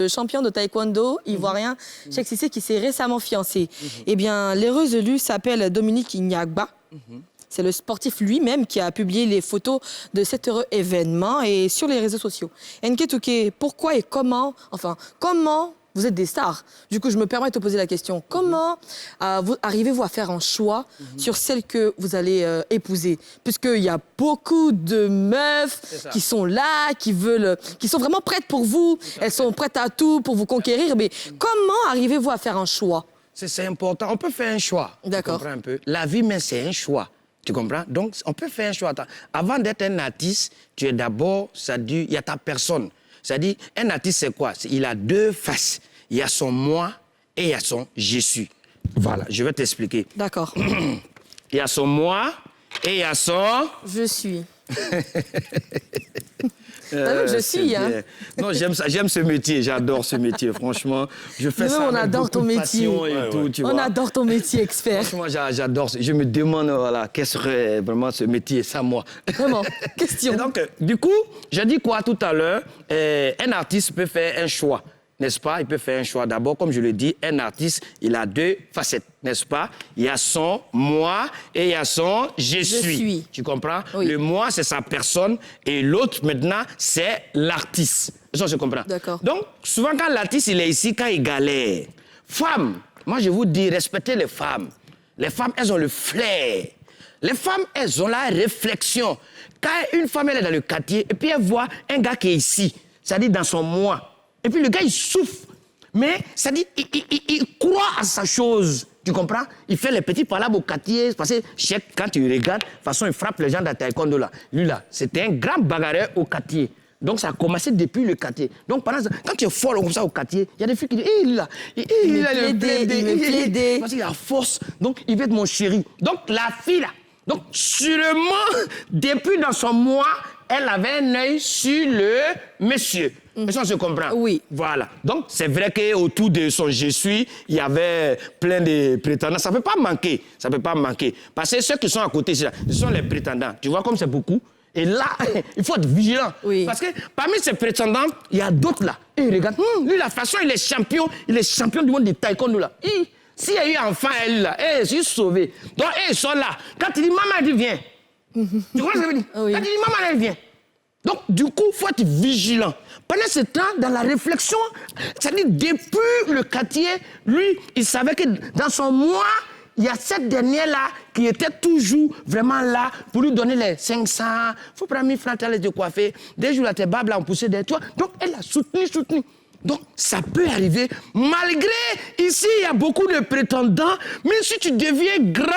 Le champion de taekwondo ivoirien, Cheikh Cissé, qui s'est récemment fiancé. Eh bien, l'heureuse élue s'appelle Dominique Ignagba. C'est le sportif lui-même qui a publié les photos de cet heureux événement et sur les réseaux sociaux. Nketouké, pourquoi et comment, comment vous êtes des stars? Du coup, je me permets de te poser la question. Comment arrivez-vous à faire un choix sur celle que vous allez épouser? Puisqu'il y a beaucoup de meufs qui sont là, qui sont vraiment prêtes pour vous. Elles sont prêtes à tout pour vous conquérir. Mais comment arrivez-vous à faire un choix? C'est important. On peut faire un choix. D'accord. Tu comprends un peu? La vie, mais c'est un choix. Tu comprends? Donc, on peut faire un choix. Avant d'être un artiste, tu es d'abord, c'est-à-dire, il y a ta personne. C'est-à-dire, un artiste, c'est quoi? Il a deux faces. Il y a son moi et il y a son je suis. Voilà, je vais t'expliquer. D'accord. Il y a son moi et il y a son... Je suis. Je suis, hein. Non, j'aime ce métier, j'adore ce métier, franchement. Je fais ça on avec adore ton beaucoup de métier. passion et tout, tu vois. On adore ton métier, expert. Franchement, j'adore. Je me demande, voilà, quel serait vraiment ce métier sans moi. Vraiment, question. Et donc, du coup, j'ai dit quoi tout à l'heure? Un artiste peut faire un choix, n'est-ce pas? Il peut faire un choix. D'abord, comme je le dis, un artiste, il a deux facettes, n'est-ce pas? Il y a son moi et il y a son je suis. Tu comprends? Oui. Le moi, c'est sa personne et l'autre, maintenant, c'est l'artiste. Ça, je comprends. D'accord. Donc, souvent, quand l'artiste, il est ici, quand il galère, femmes, moi, je vous dis, respectez les femmes. Les femmes, elles ont le flair. Les femmes, elles ont la réflexion. Quand une femme, elle est dans le quartier, et puis elle voit un gars qui est ici, c'est-à-dire dans son moi, et puis le gars, il souffre. Mais, c'est-à-dire, il croit à sa chose. Tu comprends? Il fait les petits palabres au quartier. Parce que, quand tu regardes, de toute façon, il frappe les gens de taekwondo là. Lui là, c'était un grand bagarreur au quartier. Donc, ça a commencé depuis le quartier. Donc, pendant ça, quand tu es fort comme ça au quartier, il y a des filles qui disent, il a le plaidé. Parce qu'il a force. Donc, il veut être mon chéri. Donc, la fille là, donc, sûrement, depuis dans son moi, elle avait un œil sur le monsieur. Ça, on se comprend? Oui. Voilà. Donc, c'est vrai qu'autour de son je suis, il y avait plein de prétendants. Ça ne peut pas manquer. Ça ne peut pas manquer. Parce que ceux qui sont à côté, ce sont les prétendants. Tu vois comme c'est beaucoup? Et là, il faut être vigilant. Oui. Parce que parmi ces prétendants, il y a d'autres là. Et regarde, lui, la façon, il est champion du monde de taekwondo là. S'il y a eu un enfant, elle là, je suis sauvé. Donc, ils sont là. Quand il dit maman, elle dit viens. Tu comprends ce que je veux dire? Oui. Quand il dit maman, elle vient. Donc, du coup, il faut être vigilant. Pendant ce temps, dans la réflexion, c'est-à-dire depuis le quartier, lui, il savait que dans son moi, il y a cette dernière-là qui était toujours vraiment là pour lui donner les 500. Il faut prendre 1000 francs, aller te coiffer. Des jours, là, tes babes, là, on poussait des toits. Donc, elle a soutenu. Donc, ça peut arriver. Malgré, ici, il y a beaucoup de prétendants, mais si tu deviens grand,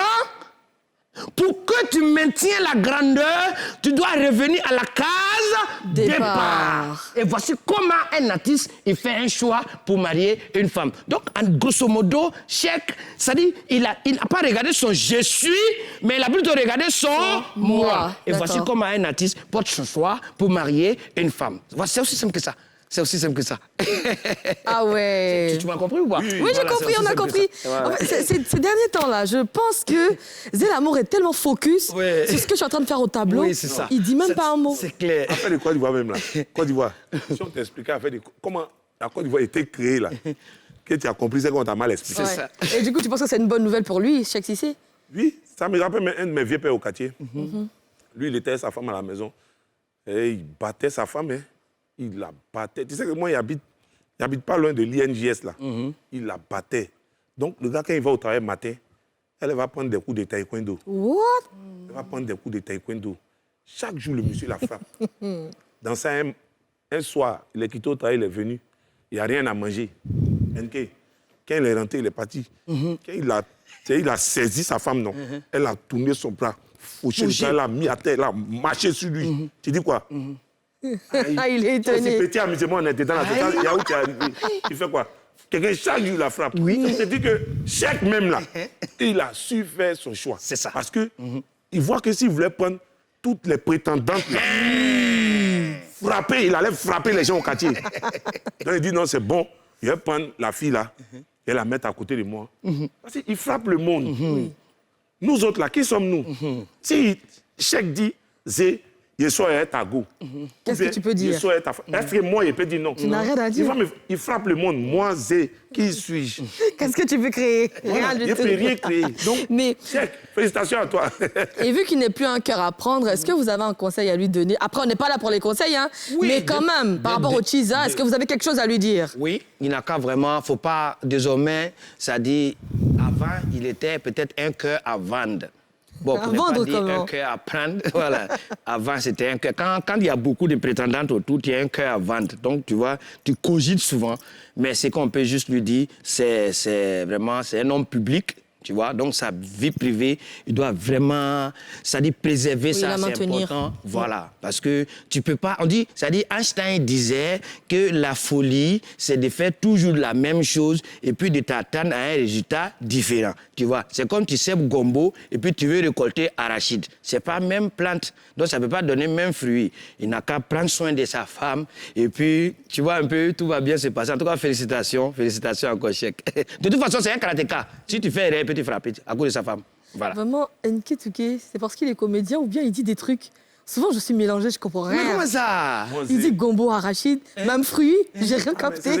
pour que tu maintiens la grandeur, tu dois revenir à la case départ. Et voici comment un artiste il fait un choix pour marier une femme. Donc, en grosso modo, Cheikh, c'est-à-dire, il n'a pas regardé son je suis, mais il a plutôt regardé son moi. Et voici comment un artiste porte son choix pour marier une femme. C'est aussi simple que ça. C'est aussi simple que ça. Ah ouais. Tu m'as compris ou pas? Oui, j'ai compris, on a compris. En fait, ces derniers temps-là, je pense que Zé L'Amour est tellement focus sur ce que je suis en train de faire au tableau. Oui, c'est ça. Il dit même pas un mot. C'est clair. Affaire de Côte d'Ivoire même là. Côte d'Ivoire. Si on t'expliquait comment la Côte d'Ivoire a été créée là, que tu as compris, c'est qu'on t'a mal expliqué. Ouais. C'est ça. Et du coup, tu penses que c'est une bonne nouvelle pour lui, Cheikh Cissé? Oui, ça me rappelle un de mes vieux pères au quartier. Lui, il était sa femme à la maison. Et il battait sa femme, hein. Il la battait. Tu sais que moi, il habite pas loin de l'INJS, là. Il la battait. Donc, le gars, quand il va au travail matin, elle va prendre des coups de taekwondo. What? Elle va prendre des coups de taekwondo. Chaque jour, le monsieur la frappe. Dans ça, un soir, il est quitté au travail, il est venu. Il n'y a rien à manger. NK, quand il est rentré, il est parti. Quand il a saisi sa femme, non. Elle a tourné son bras, fauché le gars, elle a mis à terre, elle a marché sur lui. Tu dis quoi? Ah, il est étonné. C'est petit amusement, on était dans la totale. Il y a où tu es arrivé. Il fait quoi? Quelqu'un, chaque jour, la frappe. Oui. Je te dis que chaque même là, il a su faire son choix. C'est ça. Parce que il voit que s'il voulait prendre toutes les prétendantes là, frapper, il allait frapper les gens au quartier. Donc il dit non, c'est bon, il va prendre la fille là et la mettre à côté de moi. Parce qu'il frappe le monde. Nous autres là, qui sommes-nous? Si Cheikh dit, Zé, il je suis ta go. Qu'est-ce que tu peux dire? Est-ce que moi, je peux dire non? Tu n'as rien à dire. Il frappe le monde. Moi, qui suis-je? Qu'est-ce que tu veux créer? Rien du Je ne tout. peux rien créer. Donc, Mais, check. Félicitations à toi. et vu qu'il n'est plus un cœur à prendre, est-ce que vous avez un conseil à lui donner? Après, on n'est pas là pour les conseils, hein? Oui, mais quand même, par rapport au Chiza, est-ce que vous avez quelque chose à lui dire? Oui, il n'a qu'à vraiment, faut pas, désormais, ça dit, avant, il était peut-être un cœur à vendre. Bon, À pour ne pas vendre dire comment? un cœur à prendre, voilà. Avant, c'était un cœur. Quand il y a beaucoup de prétendantes autour, il y a un cœur à vendre. Donc, tu vois, tu cogites souvent. Mais ce qu'on peut juste lui dire, c'est vraiment, c'est un homme public. Tu vois, donc sa vie privée, il doit vraiment, ça dit préserver Oui, ça, la c'est maintenir. important. Voilà, parce que tu peux pas, on dit, ça dit, Einstein disait que la folie, c'est de faire toujours la même chose et puis de t'attendre à un résultat différent. Tu vois, c'est comme tu sèmes gombo et puis tu veux récolter arachide. C'est pas la même plante, donc ça peut pas donner le même fruit. Il n'a qu'à prendre soin de sa femme et puis, tu vois un peu, tout va bien se passer. En tout cas, félicitations encore, chèque. De toute façon, c'est un karatéka. Si tu fais erreur, tu frapper à cause de sa femme. Voilà. Vraiment, Nké Touké, c'est parce qu'il est comédien ou bien il dit des trucs. Souvent, je suis mélangée, je comprends rien. Mais comment ça? Il dit gombo arachide, même fruit, j'ai rien capté.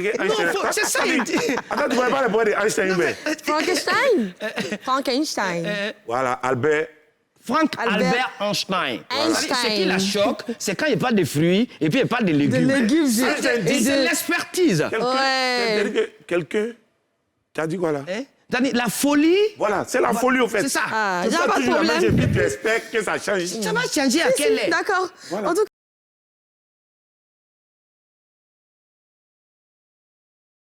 C'est ça, il dit. Attends, tu ne vois pas le poids d'Einstein, mais. Frankenstein. Frankenstein. Voilà, Albert. Albert Einstein. Einstein. Ce qui la choque, c'est quand il parle de fruits et puis il parle de De légumes. légumes. C'est l'expertise. Quelqu'un. Tu as dit quoi là? La folie. Voilà, c'est la folie au fait. C'est ça. Ah, Tu j'ai fais pas de toujours la même problème. chose, puis tu espères que ça change. Ça va changer à quelle heure? D'accord. Voilà. En tout